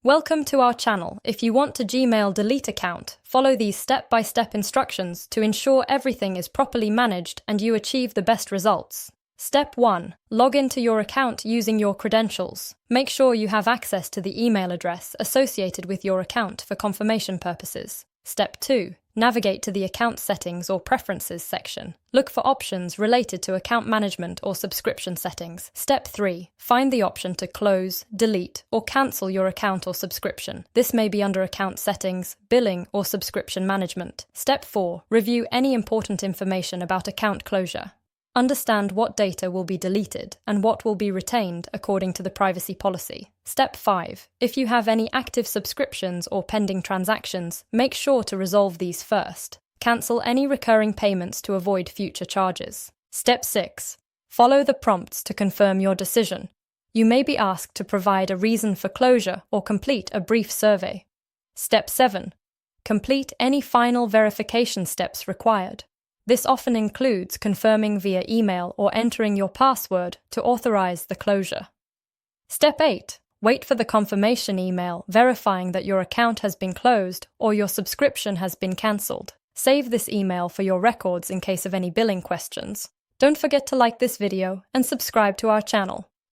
Welcome to our channel. If you want to Gmail delete account, follow these step-by-step instructions to ensure everything is properly managed and you achieve the best results. Step 1. Log into your account using your credentials. Make sure you have access to the email address associated with your account for confirmation purposes. Step 2. Navigate to the Account Settings or Preferences section. Look for options related to account management or subscription settings. Step 3. Find the option to close, delete, or cancel your account or subscription. This may be under Account Settings, Billing, or Subscription Management. Step 4. Review any important information about account closure. Understand what data will be deleted and what will be retained according to the privacy policy. Step 5. If you have any active subscriptions or pending transactions, make sure to resolve these first. Cancel any recurring payments to avoid future charges. Step 6. Follow the prompts to confirm your decision. You may be asked to provide a reason for closure or complete a brief survey. Step 7. Complete any final verification steps required. This often includes confirming via email or entering your password to authorize the closure. Step 8. Wait for the confirmation email verifying that your account has been closed or your subscription has been cancelled. Save this email for your records in case of any billing questions. Don't forget to like this video and subscribe to our channel.